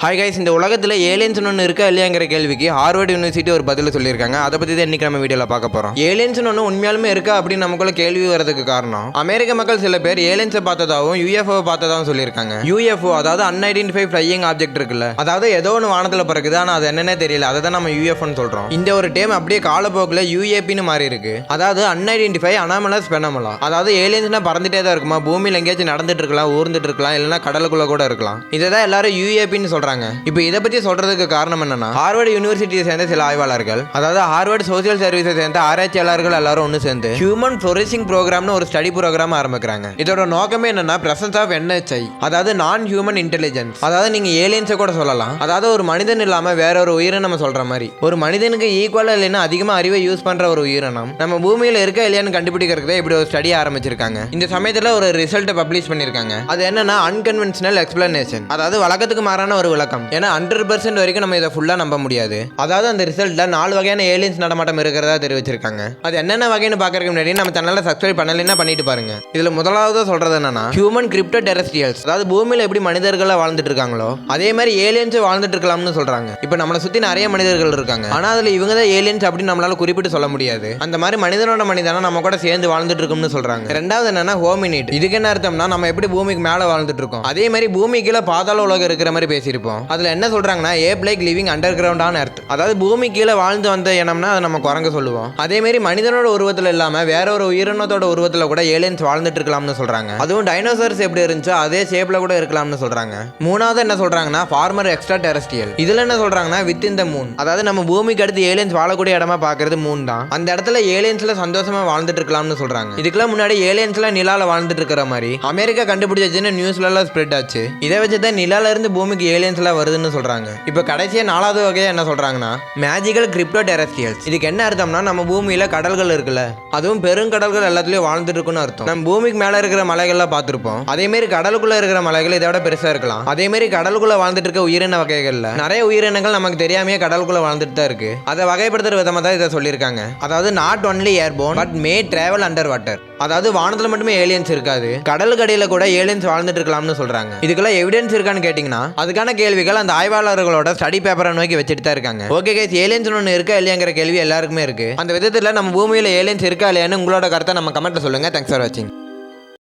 Hi guys, இந்த உலகத்தில் aliens ஒன்று இருக்கா இல்லையாங்கிற கேள்விக்கு ஹார்வர்ட் யூனிவர்சிட்டி ஒரு பதில் சொல்லியிருக்காங்க. அதை பற்றி தான் இன்றைக்கி நம்ம வீடியோவில் பார்க்க போகிறோம். ஏலியன்ஸ் ஒன்று உண்மையாலுமே இருக்கா அப்படின்னு நமக்குள்ள கேள்வி வரதுக்கு காரணம், அமெரிக்க மக்கள் சில பேர் ஏலியன்ஸை பார்த்ததாகவும் யூஎஃப்ஓ பார்த்ததாகவும் சொல்லியிருக்காங்க. யூஎஃப்ஓ அதாவது அன்ஐடென்டிஃபை ஃப்ளையிங் ஆப்ஜெக்ட் இருக்குல்ல, அதாவது ஏதோ ஒன்று வானத்தில் பறக்குது, ஆனால் அது என்னன்னே தெரியல, அதை தான் நம்ம யூஎஃப்ஓன்னு சொல்கிறோம். இந்த ஒரு டேம் அப்படியே காலப்போக்கில் யூஏபின்னு மாறி இருக்கு. அதாவது அன்ஐடென்டிஃபை அனாமலஸ் பெனமலா. அதாவது ஏலியன்ஸ்னா பறந்துட்டே தான் இருக்குமா, பூமியில் எங்கேயாச்சும் நடந்துட்டு இருக்கலாம், ஊர்ந்துட்டு இருக்கலாம், இல்லைன்னா கடலுக்குள்ள கூட இருக்கலாம். இதை தான் எல்லாரும் யூஏபின்னு சொல்றாங்க. இப்போ இதை பத்தி சொல்றதுக்கு காரணம் என்னன்னா, ஹார்வர்ட் யூனிவர்சிட்டியை சேர்ந்த சில ஆய்வாளர்கள், அதாவது ஹார்வர்ட் சோசியல் சர்வீஸை சேர்ந்த ஆராய்ச்சியாளர்கள் எல்லாரும் ஒன்று சேர்ந்து ஹியூமன் ஃப்ளோரிஷிங் ப்ரோக்ராம்னு ஒரு ஸ்டடி ப்ரோக்ராம் ஆரம்பிக்கிறாங்க. இதோட நோக்கமே என்னன்னா, பிரசன்ஸ் ஆஃப் என்ஹெச்ஐ, அதாவது நான் ஹியூமன் இன்டெலிஜென்ஸ். அதாவது நீங்க ஏலியன்ஸை கூட சொல்லலாம். அதாவது ஒரு மனிதன் இல்லாம வேற ஒரு உயிரினம் நம்ம சொல்ற மாதிரி, ஒரு மனிதனுக்கு ஈக்குவலா இல்லைன்னா அதிகமா அறிவை யூஸ் பண்ற ஒரு உயிரினம் நம்ம பூமியில இருக்க இல்லையான்னு கண்டுபிடிக்கிறதுக்கு இப்படி ஒரு ஸ்டடி ஆரம்பிச்சிருக்காங்க. இந்த சமயத்துல ஒரு ரிசல்ட் பப்ளிஷ் பண்ணிருக்காங்க. அது என்னன்னா, அன்கன்வென்ஷனல் எக்ஸ்பிளனேஷன், அதாவது வழக்கத்துக்கு மாறான ஒரு விளக்கம். ஏன்னா 100% வரைக்கும் நம்ம இதை ஃபுல்லா நம்ப முடியாது. அதாவது அந்த ரிசல்ட்ல 4 வகையான ஏலியன்ஸ் நடமாட்டம் இருக்கிறதா தெரிவிச்சிருக்காங்க. அது என்னென்ன வகைன்னு பாக்குறதுக்கு முன்னாடி நம்ம சேனலை சப்ஸ்கிரைப் பண்ணலைன்னா பண்ணிட்டு பாருங்க. இதுல முதலாவது சொல்றது என்னன்னா, ஹியூமன் கிரிப்டோ டெரஸ்ட்ரியல்ஸ், அதாவது பூமியில எப்படி மனிதர்களா வாழ்ந்துட்டு இருக்காங்களோ அதே மாதிரி ஏலியன்ஸ் வாழ்ந்துட்டு இருக்கலாம்னு சொல்றாங்க. இப்போ நம்மளை சுத்தி நிறைய மனிதர்கள் இருக்காங்க, ஆனா அதுல இவங்க தான் ஏலியன்ஸ் அப்படின்னு நம்மளால குறிப்பிட்டு சொல்ல முடியாது. அந்த மாதிரி மனிதனோட மனிதனா நம்ம கூட சேர்ந்து வாழ்ந்துட்டு இருக்கோம்னு சொல்றாங்க. ரெண்டாவது என்னன்னா, ஹோமினிட். இதுக்கு என்ன அர்த்தம்னா, நம்ம எப்படி பூமிக்கு மேல வாழ்ந்துட்டு இருக்கோம் அதே மாதிரி பூமி கீழே பாதாள உலகம் இருக்கிற மாதிரி பேசியிருப்போம். அதுல என்ன சொல்றாங்கன்னா, ape like living underground on earth, அதாவது பூமி கீழே வாழ்ந்து வந்த இனம்னா அதை நம்ம குரங்க சொல்லுவோம். அதே மாதிரி மனிதனோட உருவத்தில் இல்லாம வேற ஒரு உயிரினத்தோட உருவத்தில் கூட ஏலியன்ஸ் வாழ்ந்துட்டு இருக்கலாம்னு சொல்றாங்க. அதுவும் டைனோசர்ஸ் எப்படி இருந்துச்சோ அதே ஷேப்ல கூட இருக்கலாம்னு சொல்றாங்க. மூணாவது என்ன சொல்றாங்கன்னா, ஃபார்மர் எக்ஸ்ட்ரா டெரஸ்ட்ரியல். இதுல என்ன சொல்றாங்கன்னா, வித் இன் த மூன், அதாவது நம்ம பூமிக்கு அடுத்து ஏலியன்ஸ் வாழக்கூடிய இடமா பாக்குறது மூன் தான். அந்த இடத்துல ஏலியன்ஸ்ல சந்தோஷமா வாழ்ந்துட்டு இருக்கலாம்னு சொல்றாங்க. இதுக்கெல்லாம் முன்னாடி ஏலியன்ஸ்ல நிலால வாழ்ந்துட்டு இருக்கிற மாதிரி அமெரிக்கா கண்டுபிடிச்சுன்னு நியூஸ்ல எல்லாம் ஸ்ப்ரெட் ஆச்சு. இதை வச்சுதான் நிலால இருந்து பூமிக்கு ஏலியன்ஸ் எல்லாம் வருதுன்னு சொல்றாங்க. இப்போ கடைசியா 4வது வகையா என்ன சொல்றாங்கன்னா, மேஜிக்கல் கிரிப்டோ டெரஸ்ட்ரியல்ஸ். இதுக்கு என்ன அர்த்தம்னா, நம்ம பூமியில கடல்கள் இருக்குல்ல, அதுவும் பெருங்கடல்கள் எல்லாத்துலயும் வாழ்ந்துட்டு இருக்குன்னு அர்த்தம். நம்ம பூமிக்கு மேல இருக்கிற மலைகள்லாம் பார்த்திருப்போம், அதே மாதிரி கடலுக்குள்ள இருக்கிற மலைகள் இதை விட பெருசா இருக்கலாம். அதே மாதிரி கடலுக்குள்ள வாழ்ந்துட்டு இருக்க உயிரின வகைகள்ல நிறைய உயிரினங்கள் நமக்கு தெரியாமையே கடலுக்குள்ள வாழ்ந்துட்டு தான் இருக்கு. அதை வகைப்படுத்துற விதமா தான் இதை சொல்லியிருக்காங்க. அதாவது not only airborne but may travel under water, அதாவது வானத்துல மட்டுமே ஏலியன்ஸ் இருக்காது, கடலுக்கு அடியில கூட ஏலியன்ஸ் வாழ்ந்துட்டு இருக்கலாம்னு சொல்றாங்க. இதுக்கெல்லாம் எவிடன்ஸ் இருக்கான்னு கேட்டீங்கன்னா, அதுக்கான கேள்விகள் அந்த ஆய்வாளர்களோட ஸ்டடி பேப்பரை நோக்கி வச்சுட்டு தான் இருக்காங்க. ஓகே கைஸ், ஏலியன்ஸ் ஒன்று இருக்கா இல்லையாங்கிற கேள்வி எல்லாருக்குமே இருக்கு. அந்த விதத்தில் நம்ம பூமியில ஏலியன்ஸ் இருக்கா இல்லையான்னு உங்களோட கருத்தை நம்ம கமெண்ட்ல சொல்லுங்க. தேங்க்ஸ் ஃபார் வாட்சிங்.